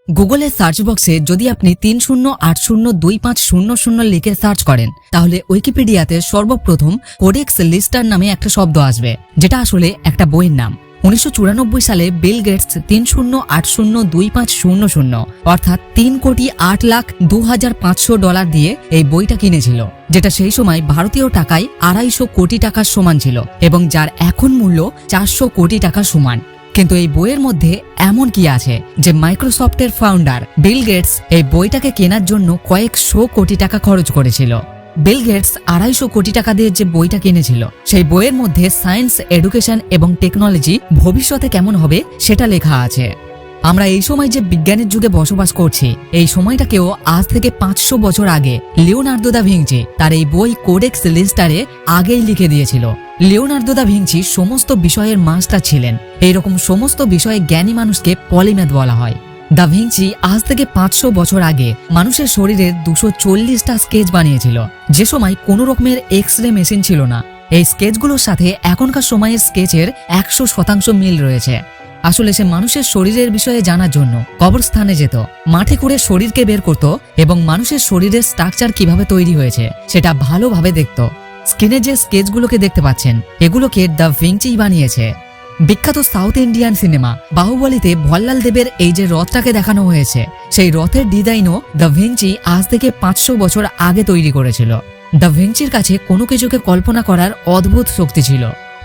গুগলের সার্চ বক্সে যদি আপনি 30802500 লিখে সার্চ করেন তাহলে উইকিপিডিয়াতে সর্বপ্রথম কোডেক্স লিস্টার নামে একটা শব্দ আসবে, যেটা আসলে একটা বইয়ের নাম। 1994 সালে বিল গেটস 30802500 অর্থাৎ $3,08,02,500 দিয়ে এই বইটা কিনেছিল, যেটা সেই সময় ভারতীয় টাকায় 250 কোটি টাকার সমান ছিল এবং যার এখন মূল্য 400 কোটি টাকার সমান। কিন্তু এই বইয়ের মধ্যে এমন কি আছে যে মাইক্রোসফটের ফাউন্ডার বিল গেটস এই বইটাকে কেনার জন্য কয়েকশো কোটি টাকা খরচ করেছিল। বিল গেটস 250 কোটি টাকা দিয়ে যে বইটা কিনেছিল সেই বইয়ের মধ্যে সায়েন্স, এডুকেশন এবং টেকনোলজি ভবিষ্যতে কেমন হবে সেটা লেখা আছে। আমরা এই সময় যে বিজ্ঞানের যুগে বসবাস করছি এই সময়টাকেও আজ থেকে 500 বছর আগে লিওনার্দো দা ভিঞ্চি তার এই বই কোডেক্স লিস্টারে আগেই লিখে দিয়েছিল। লিওনার্দো দা ভিঞ্চি সমস্ত বিষয়ের মাস্টার ছিলেন। এইরকম সমস্ত বিষয়ে জ্ঞানী মানুষকে পলিম্যাথ বলা হয়। দা ভিঞ্চি আজ থেকে 500 বছর আগে মানুষের শরীরের 240টা স্কেচ বানিয়েছিল, যে সময় কোনো রকমের এক্স-রে মেশিন ছিল না। এই স্কেচগুলোর সাথে এখনকার সময়ের স্কেচের 100% মিল রয়েছে। আসলে সে মানুষের শরীরের বিষয়ে জানার জন্য কবরস্থানে যেত, মাঠে করে শরীরকে বের করত এবং মানুষের শরীরের স্ট্রাকচার কিভাবে তৈরি হয়েছে সেটা ভালোভাবে দেখত। স্ক্রিনে যে স্কেচগুলোকে দেখতে পাচ্ছেন এগুলোকে দা ভিঞ্চি বানিয়েছে। বিখ্যাত সাউথ ইন্ডিয়ান সিনেমা বাহুবলীতে ভল্লাল দেবের এই যে রথটাকে দেখানো হয়েছে সেই রথের ডিজাইনও দা ভিঞ্চি আজ থেকে 500 বছর আগে তৈরি করেছিল। দা ভিঞ্চির কাছে কোনো কিছুকে কল্পনা করার অদ্ভুত শক্তি ছিল।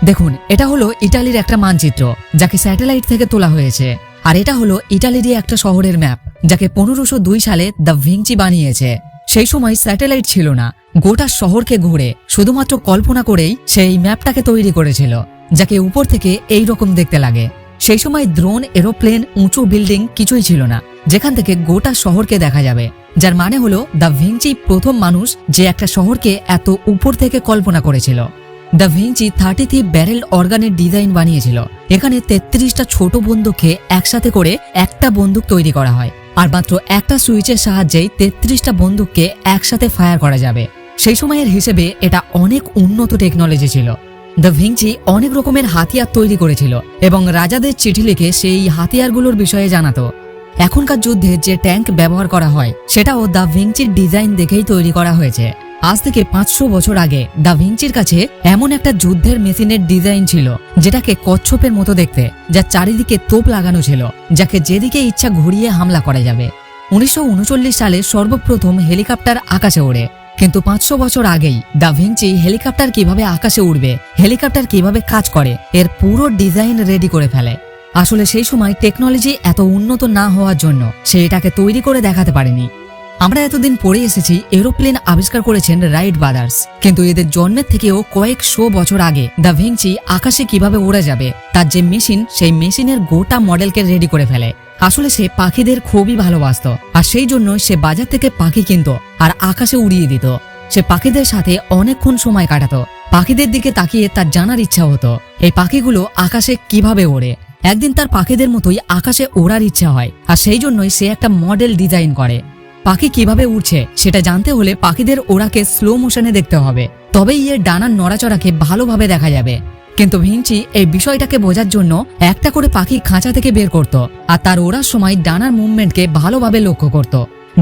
দেখুন, এটা হলো ইটালির একটা মানচিত্র যাকে স্যাটেলাইট থেকে তোলা হয়েছে, আর এটা হলো ইটালিরই একটা শহরের ম্যাপ যাকে 1502 সালে দা ভিঞ্চি বানিয়েছে। সেই সময় স্যাটেলাইট ছিল না, গোটা শহরকে ঘুরে শুধুমাত্র কল্পনা করেই সেই ম্যাপটাকে তৈরি করেছিল, যাকে উপর থেকে এই রকম দেখতে লাগে। সেই সময় ড্রোন, এরোপ্লেন, উঁচু বিল্ডিং কিছুই ছিল না যেখান থেকে গোটা শহরকে দেখা যাবে, যার মানে হলো দা ভিঞ্চি প্রথম মানুষ যে একটা শহরকে এত উপর থেকে কল্পনা করেছিল। দা ভিঞ্চি 33 ব্যারেল অর্গানের ডিজাইন বানিয়েছিল। এখানে 33টা ছোট বন্দুককে একসাথে করে একটা বন্দুক তৈরি করা হয়, আর মাত্র একটা সুইচের সাহায্যেই 33টা বন্দুককে একসাথে ফায়ার করা যাবে। সেই সময়ের হিসেবে এটা অনেক উন্নত টেকনোলজি ছিল। দা ভিঞ্চি অনেক রকমের হাতিয়ার তৈরি করেছিল এবং রাজাদের চিঠি লিখে সেই হাতিয়ারগুলোর বিষয়ে জানাতো। এখনকার যুদ্ধে যে ট্যাঙ্ক ব্যবহার করা হয় সেটাও দা ভিঞ্চির ডিজাইন দেখেই তৈরি করা হয়েছে। আজ থেকে 500 বছর আগে দা ভিঞ্চির কাছে এমন একটা যুদ্ধের মেশিনের ডিজাইন ছিল যেটাকে কচ্ছপের মতো দেখতে, যার চারিদিকে তোপ লাগানো ছিল, যাকে যেদিকে ইচ্ছা ঘুরিয়ে হামলা করা যাবে। 1939 সালে সর্বপ্রথম হেলিকপ্টার আকাশে ওড়ে, কিন্তু 500 বছর আগেই দা ভিঞ্চি হেলিকপ্টার কিভাবে আকাশে উড়বে, হেলিকপ্টার কিভাবে কাজ করে এর পুরো ডিজাইন রেডি করে ফেলে। আসলে সেই সময় টেকনোলজি এত উন্নত না হওয়ার জন্য সে এটাকে তৈরি করে দেখাতে পারেনি। আমরা এতদিন পড়ে এসেছি এরোপ্লেন আবিষ্কার করেছেন রাইট ব্রাদার্স, কিন্তু এদের জন্মের থেকেও কয়েকশো বছর আগে দা ভিঞ্চি আকাশে কিভাবে উড়ে যাবে তার যে মেশিন, সেই মেশিনের গোটা মডেলকে রেডি করে ফেলে। আসলে সে পাখিদের খুবই ভালোবাসত, আর সেই জন্য সে বাজার থেকে পাখি কিনতো আর আকাশে উড়িয়ে দিত। সে পাখিদের সাথে অনেকক্ষণ সময় কাটাতো। পাখিদের দিকে তাকিয়ে তার জানার ইচ্ছা হতো এই পাখিগুলো আকাশে কিভাবে ওড়ে। একদিন তার পাখিদের মতোই আকাশে ওড়ার ইচ্ছা হয়, আর সেই জন্যই সে একটা মডেল ডিজাইন করে। পাখি কিভাবে উড়ছে সেটা জানতে হলে পাখিদের ওড়াকে স্লো মোশনে দেখতে হবে, তবেই এর ডানার নড়াচড়াকে ভালোভাবে দেখা যাবে। কিন্তু ভিঞ্চি এই বিষয়টাকে বোঝার জন্য একটা করে পাখি খাঁচা থেকে বের করত, আর তার ওড়ার সময় ডানার মুভমেন্টকে ভালোভাবে লক্ষ্য করত।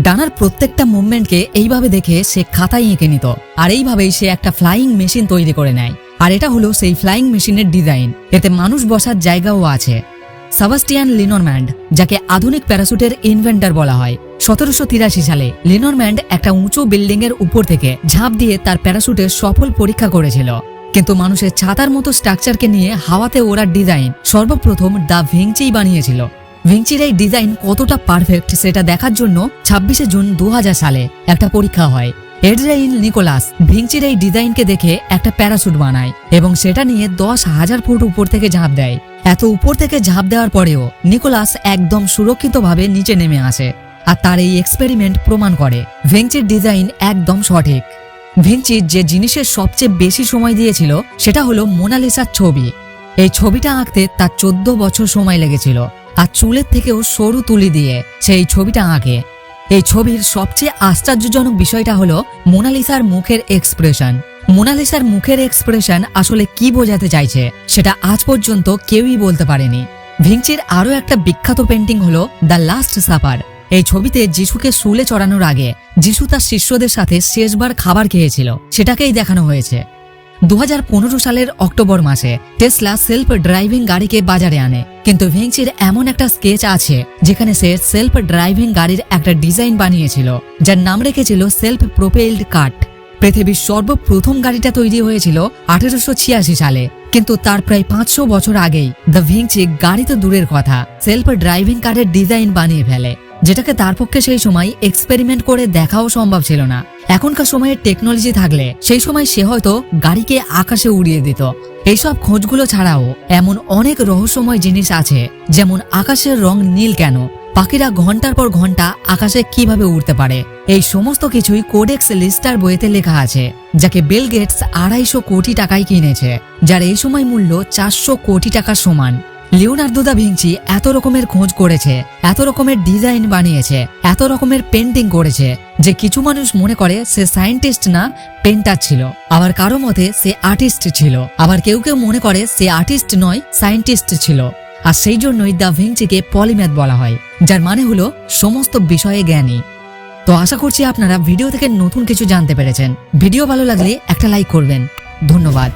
ডানার প্রত্যেকটা মুভমেন্টকে এইভাবে দেখে সে খাতায় এঁকে নিত, আর এইভাবেই সে একটা ফ্লাইং মেশিন তৈরি করে নেয়। আর এটা হলো সেই ফ্লাইং মেশিনের ডিজাইন, এতে মানুষ বসার জায়গাও আছে। সেবাস্টিয়ান লিনরম্যান্ড, যাকে আধুনিক প্যারাশুটের ইনভেন্টর বলা হয়, 1783 সালে লিনরম্যান্ড একটা উঁচু বিল্ডিং এর উপর থেকে ঝাঁপ দিয়ে তার প্যারাশুটের সফল পরীক্ষা করেছিল। কিন্তু মানুষের ছাতার মতো স্ট্রাকচারকে নিয়ে হাওয়াতে ওড়ার ডিজাইন সর্বপ্রথম দা ভিঞ্চিই বানিয়েছিল। ভিঞ্চির এই ডিজাইন কতটা পারফেক্ট সেটা দেখার জন্য 26 জুন 2000 সালে একটা পরীক্ষা হয়। এড্রেইন নিকোলাস ভিঞ্চির এই ডিজাইনকে দেখে একটা প্যারাশুট বানায় এবং সেটা নিয়ে 10,000 ফুট উপর থেকে ঝাঁপ দেয়। এত উপর থেকে ঝাঁপ দেওয়ার পরেও নিকোলাস একদম সুরক্ষিতভাবে নিচে নেমে আসে, আর তার এই এক্সপেরিমেন্ট প্রমাণ করে ভিঞ্চির ডিজাইন একদম সঠিক। ভিঞ্চি যে জিনিসের সবচেয়ে বেশি সময় দিয়েছিল সেটা হলো মোনালিসার ছবি। এই ছবিটা আঁকতে তার 14 বছর সময় লেগেছিল, আর চুলের থেকেও সরু তুলি দিয়ে সেই ছবিটা আঁকে। এই ছবির সবচেয়ে আশ্চর্যজনক বিষয়টা হলো মোনালিসার মুখের এক্সপ্রেশন। মোনালিসার মুখের এক্সপ্রেশন আসলে কি বোঝাতে চাইছে সেটা আজ পর্যন্ত কেউই বলতে পারেনি। ভিঞ্চির আরো একটা বিখ্যাত পেন্টিং হলো দ্য লাস্ট সাপার। এই ছবিতে যিশুকে শুলে চড়ানোর আগে যিশু তার শিষ্যদের সাথে শেষবার খাবার খেয়েছিল, সেটাকেই দেখানো হয়েছে। 2015 সালের অক্টোবর মাসে টেসলা সেলফ ড্রাইভিং গাড়িকে বাজারে আনে, কিন্তু ভিঞ্চির এমন একটা স্কেচ আছে যেখানে সে সেলফ ড্রাইভিং গাড়ির একটা ডিজাইন বানিয়েছিল, যার নাম রেখেছিল সেলফ প্রোপেলড কার্ট। পৃথিবীর সর্বপ্রথম গাড়িটা তৈরি হয়েছিল 1886 সালে, কিন্তু তার প্রায় 500 বছর আগেই দ্য ভিঞ্চি গাড়ি তো দূরের কথা, সেলফ ড্রাইভিং কারের ডিজাইন বানিয়ে ফেলে, যেটাকে তার পক্ষে সেই সময় এক্সপেরিমেন্ট করে দেখাও সম্ভব ছিল না। এখনকার সময়ে টেকনোলজি থাকলে সেই সময় সে হয়তো গাড়িকে আকাশে উড়িয়ে দিত। এইসব খোঁজগুলো ছাড়াও এমন অনেক রহস্যময় জিনিস আছে, যেমন আকাশের রং নীল কেন, পাখিরা ঘন্টার পর ঘন্টা আকাশে কিভাবে উড়তে পারে। এই সমস্ত কিছুই কোডেক্স লিস্টার বইতে লেখা আছে, যাকে বিল গেটস 250 কোটি টাকায় কিনেছে, যার এই সময় মূল্য 400 কোটি টাকার সমান। লিওনার্দো দা ভিঞ্চি এত রকমের খোঁজ করেছে, এত রকমের ডিজাইন বানিয়েছে, এত রকমের পেন্টিং করেছে যে কিছু মানুষ মনে করে সে সায়েন্টিস্ট না পেন্টার ছিল, আবার কারো মতে সে আর্টিস্ট ছিল, আবার কেউ কেউ মনে করে সে আর্টিস্ট নয় সায়েন্টিস্ট ছিল। আর সেই জন্যই দা ভিঞ্চিকে পলিম্যাথ বলা হয়, যার মানে হলো সমস্ত বিষয়ে জ্ঞানী। তো আশা করছি আপনারা ভিডিও থেকে নতুন কিছু জানতে পেরেছেন। ভিডিও ভালো লাগলে একটা লাইক করবেন। ধন্যবাদ।